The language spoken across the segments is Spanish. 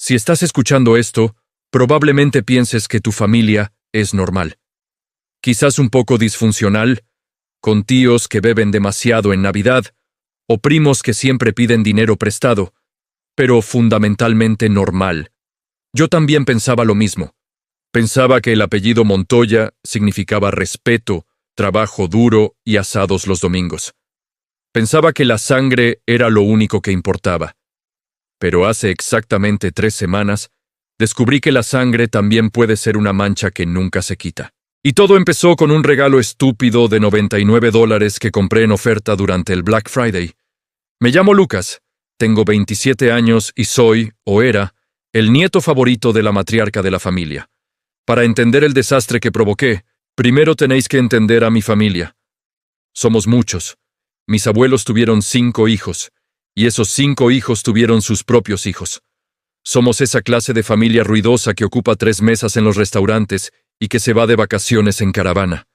Si estás escuchando esto, probablemente pienses que tu familia es normal. Quizás un poco disfuncional, con tíos que beben demasiado en Navidad, o primos que siempre piden dinero prestado, pero fundamentalmente normal. Yo también pensaba lo mismo. Pensaba que el apellido Montoya significaba respeto, trabajo duro y asados los domingos. Pensaba que la sangre era lo único que importaba. Pero hace exactamente 3 semanas, descubrí que la sangre también puede ser una mancha que nunca se quita. Y todo empezó con un regalo estúpido de $99 que compré en oferta durante el Black Friday. Me llamo Lucas, tengo 27 años y soy, o era, el nieto favorito de la matriarca de la familia. Para entender el desastre que provoqué, primero tenéis que entender a mi familia. Somos muchos. Mis abuelos tuvieron 5 hijos, y esos 5 hijos tuvieron sus propios hijos. Somos esa clase de familia ruidosa que ocupa 3 mesas en los restaurantes y que se va de vacaciones en caravana.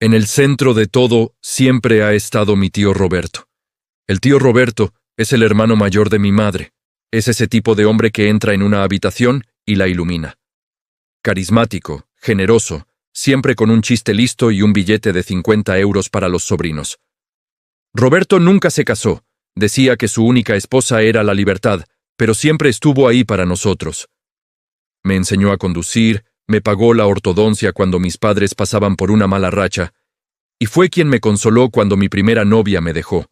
En el centro de todo siempre ha estado mi tío Roberto. El tío Roberto es el hermano mayor de mi madre. Es ese tipo de hombre que entra en una habitación y la ilumina. Carismático, generoso, siempre con un chiste listo y un billete de 50 euros para los sobrinos. Roberto nunca se casó, decía que su única esposa era la libertad, pero siempre estuvo ahí para nosotros. Me enseñó a conducir, me pagó la ortodoncia cuando mis padres pasaban por una mala racha, y fue quien me consoló cuando mi primera novia me dejó.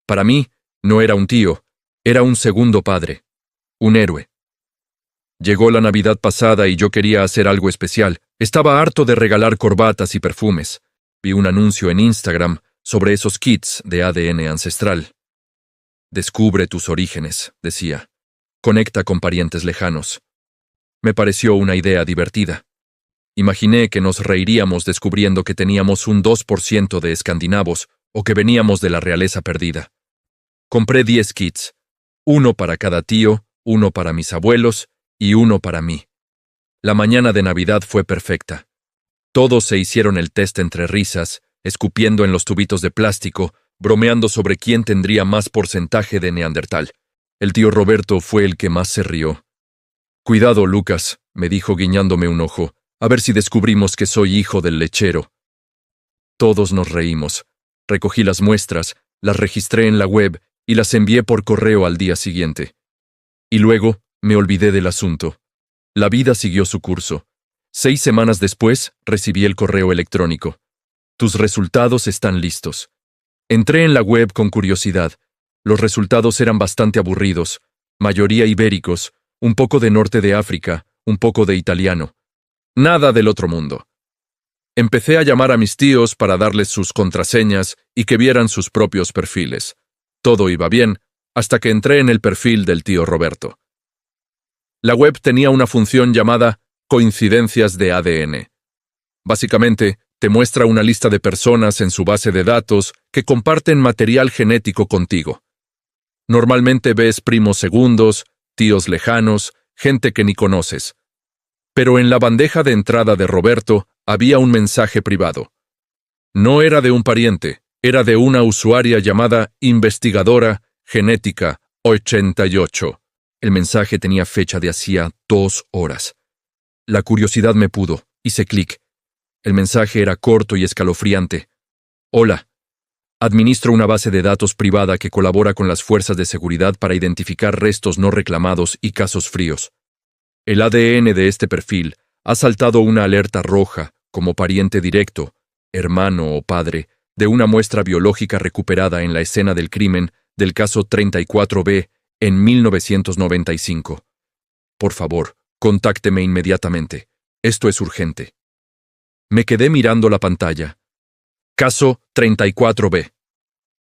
Para mí, no era un tío, era un segundo padre, un héroe. Llegó la Navidad pasada y yo quería hacer algo especial. Estaba harto de regalar corbatas y perfumes. Vi un anuncio en Instagram sobre esos kits de ADN ancestral. Descubre tus orígenes, decía. Conecta con parientes lejanos. Me pareció una idea divertida. Imaginé que nos reiríamos descubriendo que teníamos un 2% de escandinavos o que veníamos de la realeza perdida. Compré 10 kits, uno para cada tío, uno para mis abuelos y uno para mí. La mañana de Navidad fue perfecta. Todos se hicieron el test entre risas, escupiendo en los tubitos de plástico, bromeando sobre quién tendría más porcentaje de neandertal. El tío Roberto fue el que más se rió. «Cuidado, Lucas», me dijo guiñándome un ojo, «a ver si descubrimos que soy hijo del lechero». Todos nos reímos. Recogí las muestras, las registré en la web y las envié por correo al día siguiente. Y luego me olvidé del asunto. La vida siguió su curso. 6 semanas después recibí el correo electrónico. Tus resultados están listos. Entré en la web con curiosidad. Los resultados eran bastante aburridos, mayoría ibéricos, un poco de norte de África, un poco de italiano. Nada del otro mundo. Empecé a llamar a mis tíos para darles sus contraseñas y que vieran sus propios perfiles. Todo iba bien, hasta que entré en el perfil del tío Roberto. La web tenía una función llamada coincidencias de ADN. Básicamente, te muestra una lista de personas en su base de datos que comparten material genético contigo. Normalmente ves primos segundos, tíos lejanos, gente que ni conoces. Pero en la bandeja de entrada de Roberto había un mensaje privado. No era de un pariente, era de una usuaria llamada Investigadora Genética 88. El mensaje tenía fecha de hacía 2 horas. La curiosidad me pudo, hice clic. El mensaje era corto y escalofriante. Hola. Administro una base de datos privada que colabora con las fuerzas de seguridad para identificar restos no reclamados y casos fríos. El ADN de este perfil ha saltado una alerta roja como pariente directo, hermano o padre, de una muestra biológica recuperada en la escena del crimen del caso 34B en 1995. Por favor, contácteme inmediatamente. Esto es urgente. Me quedé mirando la pantalla. Caso 34B,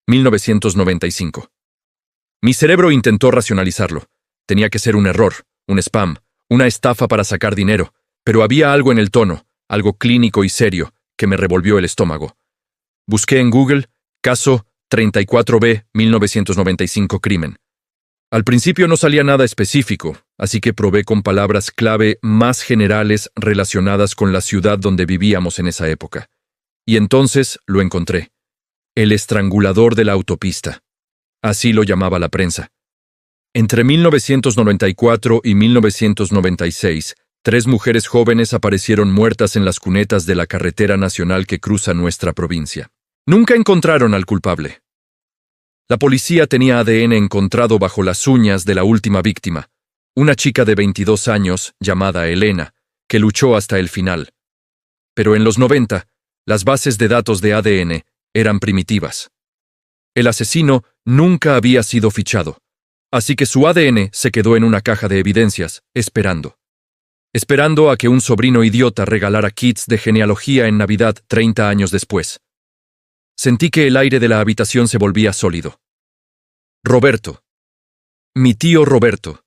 1995. Mi cerebro intentó racionalizarlo. Tenía que ser un error, un spam, una estafa para sacar dinero, pero había algo en el tono, algo clínico y serio, que me revolvió el estómago. Busqué en Google, caso 34B, 1995 crimen. Al principio no salía nada específico, así que probé con palabras clave más generales relacionadas con la ciudad donde vivíamos en esa época. Y entonces lo encontré. El estrangulador de la autopista. Así lo llamaba la prensa. Entre 1994 y 1996, 3 mujeres jóvenes aparecieron muertas en las cunetas de la carretera nacional que cruza nuestra provincia. Nunca encontraron al culpable. La policía tenía ADN encontrado bajo las uñas de la última víctima, una chica de 22 años llamada Elena, que luchó hasta el final. Pero en los 90, las bases de datos de ADN eran primitivas. El asesino nunca había sido fichado, así que su ADN se quedó en una caja de evidencias, esperando a que un sobrino idiota regalara kits de genealogía en Navidad 30 años después. Sentí que el aire de la habitación se volvía sólido. Roberto. Mi tío Roberto.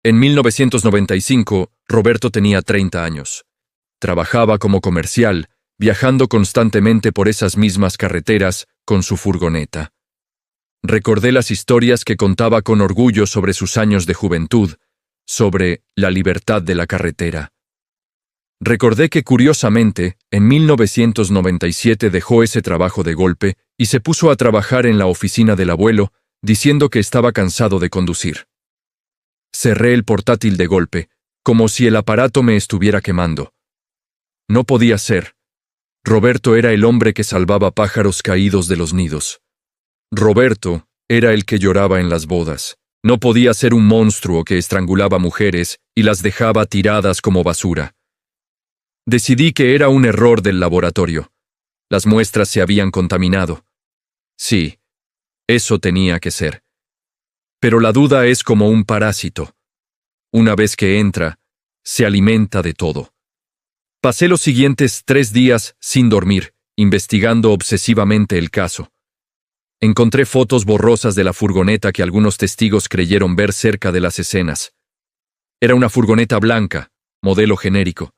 En 1995, Roberto tenía 30 años. Trabajaba como comercial, viajando constantemente por esas mismas carreteras con su furgoneta. Recordé las historias que contaba con orgullo sobre sus años de juventud, sobre la libertad de la carretera. Recordé que, curiosamente, en 1997 dejó ese trabajo de golpe y se puso a trabajar en la oficina del abuelo, diciendo que estaba cansado de conducir. Cerré el portátil de golpe, como si el aparato me estuviera quemando. No podía ser. Roberto era el hombre que salvaba pájaros caídos de los nidos. Roberto era el que lloraba en las bodas. No podía ser un monstruo que estrangulaba mujeres y las dejaba tiradas como basura. Decidí que era un error del laboratorio. Las muestras se habían contaminado. Sí, eso tenía que ser. Pero la duda es como un parásito. Una vez que entra, se alimenta de todo. Pasé los siguientes 3 días sin dormir, investigando obsesivamente el caso. Encontré fotos borrosas de la furgoneta que algunos testigos creyeron ver cerca de las escenas. Era una furgoneta blanca, modelo genérico.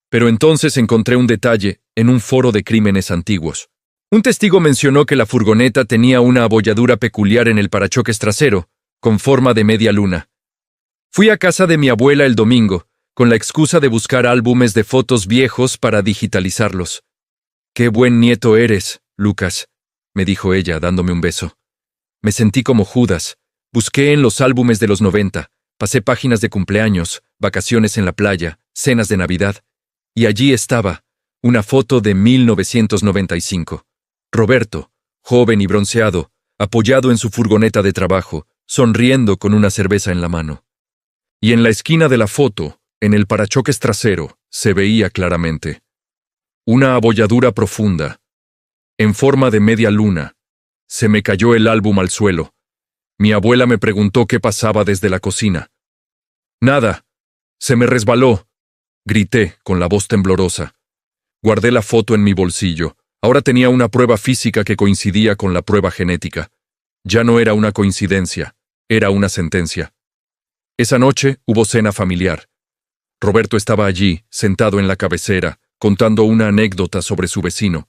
Pero entonces encontré un detalle en un foro de crímenes antiguos. Un testigo mencionó que la furgoneta tenía una abolladura peculiar en el parachoques trasero, con forma de media luna. Fui a casa de mi abuela el domingo, con la excusa de buscar álbumes de fotos viejos para digitalizarlos. «Qué buen nieto eres, Lucas», me dijo ella, dándome un beso. Me sentí como Judas. Busqué en los álbumes de los 90, pasé páginas de cumpleaños, vacaciones en la playa, cenas de Navidad, y allí estaba, una foto de 1995. Roberto, joven y bronceado, apoyado en su furgoneta de trabajo, sonriendo con una cerveza en la mano. Y en la esquina de la foto, en el parachoques trasero, se veía claramente una abolladura profunda, en forma de media luna. Se me cayó el álbum al suelo. Mi abuela me preguntó qué pasaba desde la cocina. «Nada, se me resbaló», grité con la voz temblorosa. Guardé la foto en mi bolsillo. Ahora tenía una prueba física que coincidía con la prueba genética. Ya no era una coincidencia, era una sentencia. Esa noche hubo cena familiar. Roberto estaba allí, sentado en la cabecera, contando una anécdota sobre su vecino.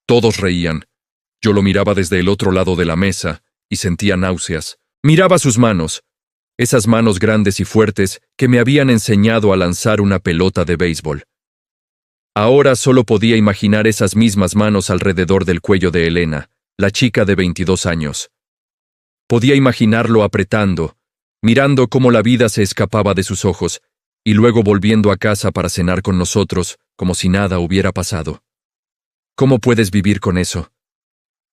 Todos reían. Yo lo miraba desde el otro lado de la mesa y sentía náuseas. Miraba sus manos, esas manos grandes y fuertes que me habían enseñado a lanzar una pelota de béisbol. Ahora solo podía imaginar esas mismas manos alrededor del cuello de Elena, la chica de 22 años. Podía imaginarlo apretando, mirando cómo la vida se escapaba de sus ojos, y luego volviendo a casa para cenar con nosotros, como si nada hubiera pasado. ¿Cómo puedes vivir con eso?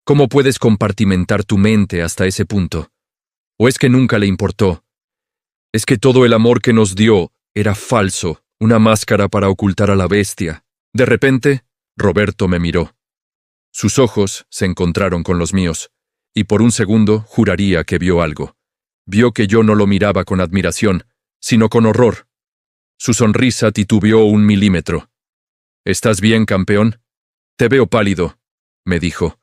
¿Cómo puedes compartimentar tu mente hasta ese punto? ¿O es que nunca le importó? ¿Es que todo el amor que nos dio era falso, una máscara para ocultar a la bestia? De repente, Roberto me miró. Sus ojos se encontraron con los míos, y por un segundo juraría que vio algo. Vio que yo no lo miraba con admiración, sino con horror. Su sonrisa titubeó 1 milímetro. «¿Estás bien, campeón? Te veo pálido», me dijo.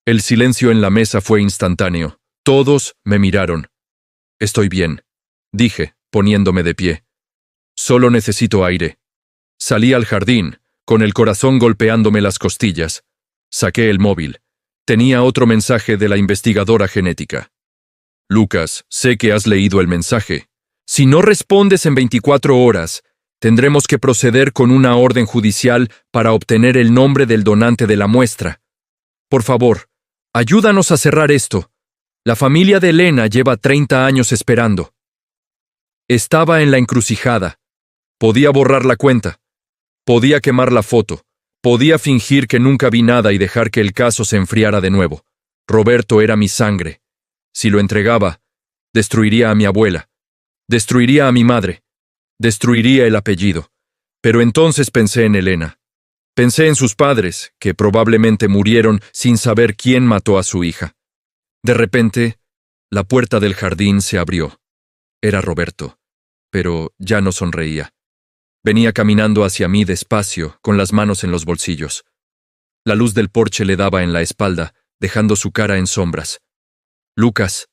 El silencio en la mesa fue instantáneo. Todos me miraron. «Estoy bien», dije, poniéndome de pie. «Solo necesito aire». Salí al jardín, con el corazón golpeándome las costillas. Saqué el móvil. Tenía otro mensaje de la investigadora genética. «Lucas, sé que has leído el mensaje. Si no respondes en 24 horas, tendremos que proceder con una orden judicial para obtener el nombre del donante de la muestra. Por favor, ayúdanos a cerrar esto. La familia de Elena lleva 30 años esperando. Estaba en la encrucijada. Podía borrar la cuenta. Podía quemar la foto. Podía fingir que nunca vi nada y dejar que el caso se enfriara de nuevo. Roberto era mi sangre. Si lo entregaba, destruiría a mi abuela. Destruiría a mi madre. Destruiría el apellido. Pero entonces pensé en Elena. Pensé en sus padres, que probablemente murieron sin saber quién mató a su hija. De repente, la puerta del jardín se abrió. Era Roberto, pero ya no sonreía. Venía caminando hacia mí despacio, con las manos en los bolsillos. La luz del porche le daba en la espalda, dejando su cara en sombras. «Lucas»,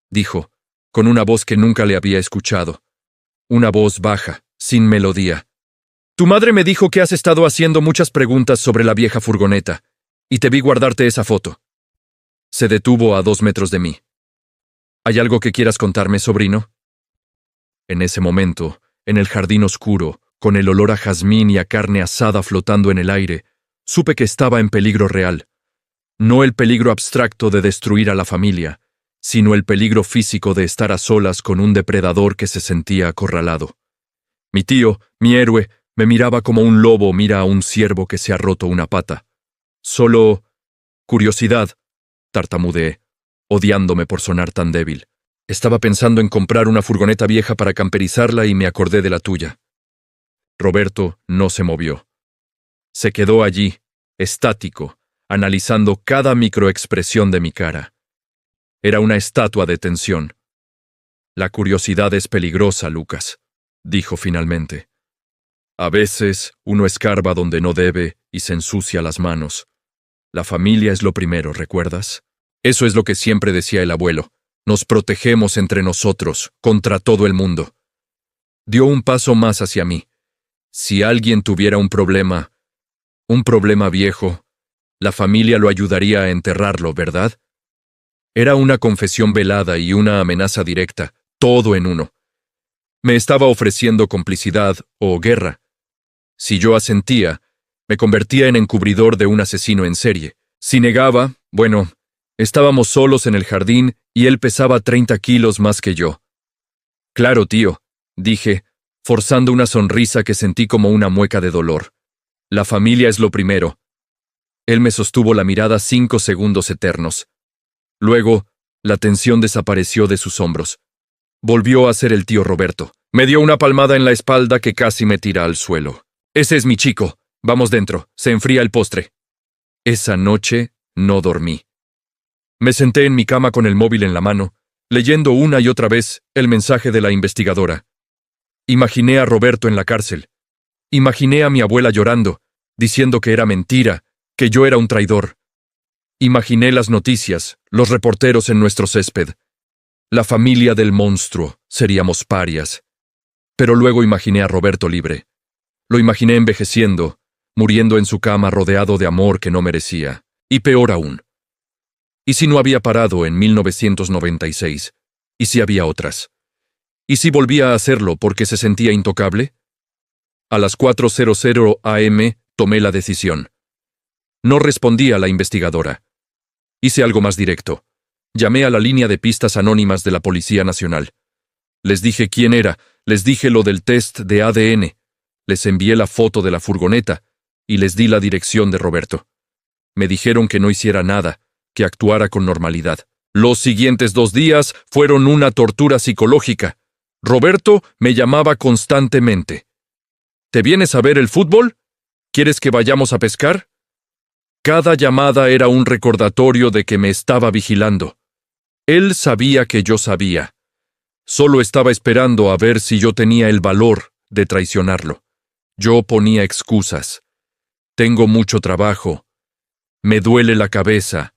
dijo, con una voz que nunca le había escuchado. Una voz baja, sin melodía. «Tu madre me dijo que has estado haciendo muchas preguntas sobre la vieja furgoneta, y te vi guardarte esa foto». Se detuvo a 2 metros de mí. «¿Hay algo que quieras contarme, sobrino?» En ese momento, en el jardín oscuro, con el olor a jazmín y a carne asada flotando en el aire, supe que estaba en peligro real. No el peligro abstracto de destruir a la familia, sino el peligro físico de estar a solas con un depredador que se sentía acorralado. Mi tío, mi héroe, me miraba como un lobo mira a un ciervo que se ha roto una pata. Solo curiosidad, tartamudeé, odiándome por sonar tan débil. Estaba pensando en comprar una furgoneta vieja para camperizarla y me acordé de la tuya. Roberto no se movió. Se quedó allí, estático, analizando cada microexpresión de mi cara. Era una estatua de tensión. «La curiosidad es peligrosa, Lucas», dijo finalmente. «A veces uno escarba donde no debe y se ensucia las manos. La familia es lo primero, ¿recuerdas? Eso es lo que siempre decía el abuelo. Nos protegemos entre nosotros, contra todo el mundo». Dio un paso más hacia mí. Si alguien tuviera un problema viejo, la familia lo ayudaría a enterrarlo, ¿verdad? Era una confesión velada y una amenaza directa, todo en uno. Me estaba ofreciendo complicidad o guerra. Si yo asentía, me convertía en encubridor de un asesino en serie. Si negaba, bueno, estábamos solos en el jardín y él pesaba 30 kilos más que yo. «Claro, tío», dije, forzando una sonrisa que sentí como una mueca de dolor. «La familia es lo primero». Él me sostuvo la mirada 5 segundos eternos. Luego, la tensión desapareció de sus hombros. Volvió a ser el tío Roberto. Me dio una palmada en la espalda que casi me tira al suelo. «Ese es mi chico. Vamos dentro. Se enfría el postre». Esa noche no dormí. Me senté en mi cama con el móvil en la mano, leyendo una y otra vez el mensaje de la investigadora. Imaginé a Roberto en la cárcel. Imaginé a mi abuela llorando, diciendo que era mentira, que yo era un traidor. Imaginé las noticias, los reporteros en nuestro césped. La familia del monstruo, seríamos parias. Pero luego imaginé a Roberto libre. Lo imaginé envejeciendo, muriendo en su cama rodeado de amor que no merecía. Y peor aún. ¿Y si no había parado en 1996? ¿Y si había otras? ¿Y si volvía a hacerlo porque se sentía intocable? A las 4:00 am tomé la decisión. No respondí a la investigadora. Hice algo más directo. Llamé a la línea de pistas anónimas de la Policía Nacional. Les dije quién era, les dije lo del test de ADN, les envié la foto de la furgoneta y les di la dirección de Roberto. Me dijeron que no hiciera nada, que actuara con normalidad. Los siguientes 2 días fueron una tortura psicológica. Roberto me llamaba constantemente. ¿Te vienes a ver el fútbol? ¿Quieres que vayamos a pescar? Cada llamada era un recordatorio de que me estaba vigilando. Él sabía que yo sabía. Solo estaba esperando a ver si yo tenía el valor de traicionarlo. Yo ponía excusas. Tengo mucho trabajo. Me duele la cabeza.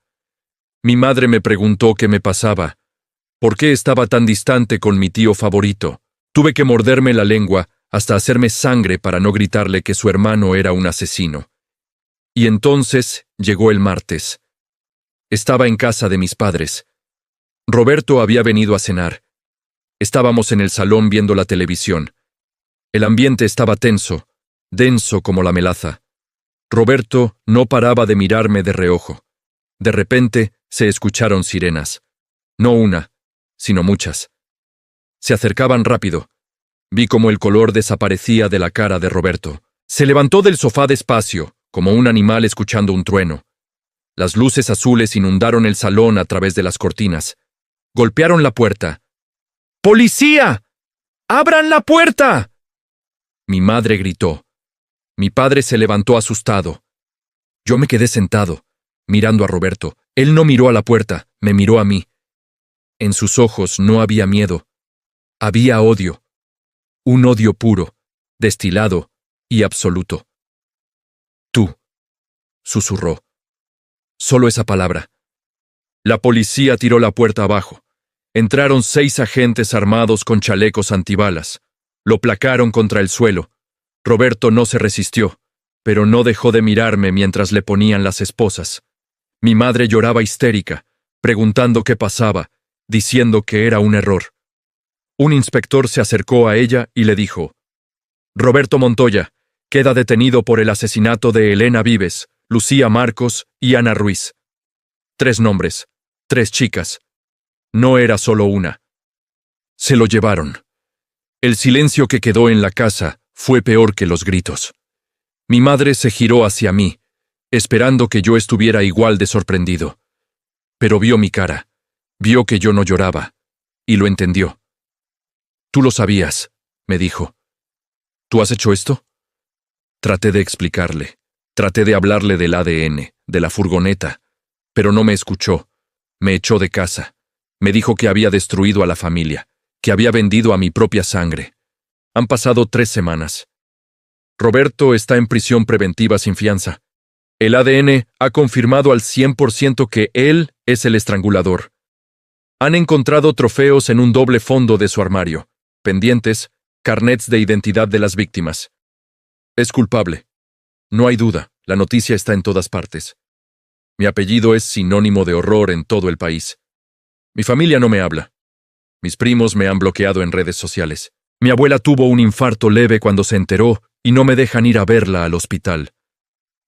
Mi madre me preguntó qué me pasaba. ¿Por qué estaba tan distante con mi tío favorito? Tuve que morderme la lengua hasta hacerme sangre para no gritarle que su hermano era un asesino. Y entonces llegó el martes. Estaba en casa de mis padres. Roberto había venido a cenar. Estábamos en el salón viendo la televisión. El ambiente estaba tenso, denso como la melaza. Roberto no paraba de mirarme de reojo. De repente se escucharon sirenas. No una, sino muchas. Se acercaban rápido. Vi cómo el color desaparecía de la cara de Roberto. Se levantó del sofá despacio, como un animal escuchando un trueno. Las luces azules inundaron el salón a través de las cortinas. Golpearon la puerta. ¡Policía! ¡Abran la puerta! Mi madre gritó. Mi padre se levantó asustado. Yo me quedé sentado, mirando a Roberto. Él no miró a la puerta, me miró a mí. En sus ojos no había miedo. Había odio. Un odio puro, destilado y absoluto. Tú, susurró. Solo esa palabra. La policía tiró la puerta abajo. Entraron 6 agentes armados con chalecos antibalas. Lo placaron contra el suelo. Roberto no se resistió, pero no dejó de mirarme mientras le ponían las esposas. Mi madre lloraba histérica, preguntando qué pasaba, diciendo que era un error. Un inspector se acercó a ella y le dijo: Roberto Montoya queda detenido por el asesinato de Elena Vives, Lucía Marcos y Ana Ruiz. 3 nombres, 3 chicas. No era solo una. Se lo llevaron. El silencio que quedó en la casa fue peor que los gritos. Mi madre se giró hacia mí, esperando que yo estuviera igual de sorprendido. Pero vio mi cara, vio que yo no lloraba, y lo entendió. Tú lo sabías, me dijo. ¿Tú has hecho esto? Traté de explicarle, traté de hablarle del ADN, de la furgoneta, pero no me escuchó. Me echó de casa. Me dijo que había destruido a la familia, que había vendido a mi propia sangre. Han pasado 3 semanas. Roberto está en prisión preventiva sin fianza. El ADN ha confirmado al 100% que él es el estrangulador. Han encontrado trofeos en un doble fondo de su armario, pendientes, carnets de identidad de las víctimas. Es culpable. No hay duda, la noticia está en todas partes. Mi apellido es sinónimo de horror en todo el país. Mi familia no me habla. Mis primos me han bloqueado en redes sociales. Mi abuela tuvo un infarto leve cuando se enteró y no me dejan ir a verla al hospital.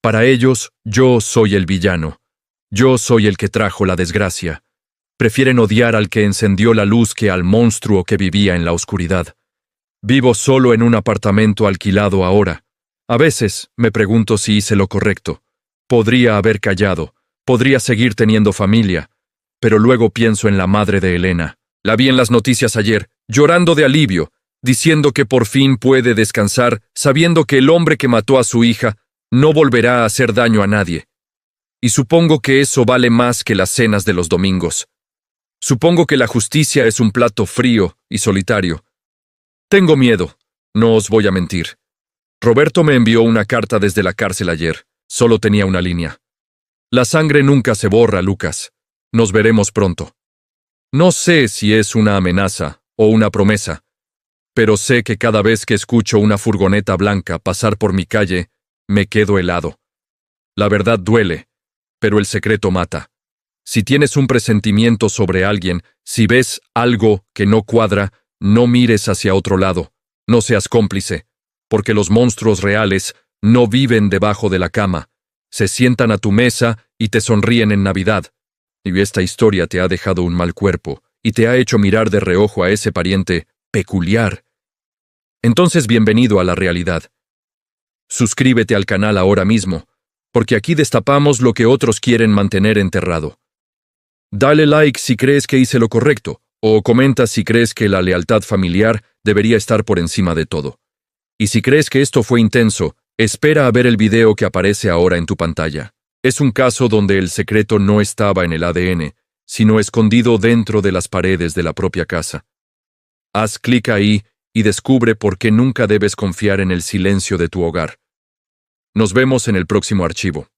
Para ellos, yo soy el villano. Yo soy el que trajo la desgracia. Prefieren odiar al que encendió la luz que al monstruo que vivía en la oscuridad. Vivo solo en un apartamento alquilado ahora. A veces me pregunto si hice lo correcto. Podría haber callado, podría seguir teniendo familia, pero luego pienso en la madre de Elena. La vi en las noticias ayer, llorando de alivio, diciendo que por fin puede descansar, sabiendo que el hombre que mató a su hija no volverá a hacer daño a nadie. Y supongo que eso vale más que las cenas de los domingos. Supongo que la justicia es un plato frío y solitario. Tengo miedo, no os voy a mentir. Roberto me envió una carta desde la cárcel ayer. Solo tenía una línea. La sangre nunca se borra, Lucas. Nos veremos pronto. No sé si es una amenaza o una promesa, pero sé que cada vez que escucho una furgoneta blanca pasar por mi calle, me quedo helado. La verdad duele, pero el secreto mata. Si tienes un presentimiento sobre alguien, si ves algo que no cuadra, no mires hacia otro lado. No seas cómplice, porque los monstruos reales no viven debajo de la cama. Se sientan a tu mesa y te sonríen en Navidad. Y esta historia te ha dejado un mal cuerpo y te ha hecho mirar de reojo a ese pariente peculiar. Entonces, bienvenido a la realidad. Suscríbete al canal ahora mismo, porque aquí destapamos lo que otros quieren mantener enterrado. Dale like si crees que hice lo correcto, o comenta si crees que la lealtad familiar debería estar por encima de todo. Y si crees que esto fue intenso, espera a ver el video que aparece ahora en tu pantalla. Es un caso donde el secreto no estaba en el ADN, sino escondido dentro de las paredes de la propia casa. Haz clic ahí y descubre por qué nunca debes confiar en el silencio de tu hogar. Nos vemos en el próximo archivo.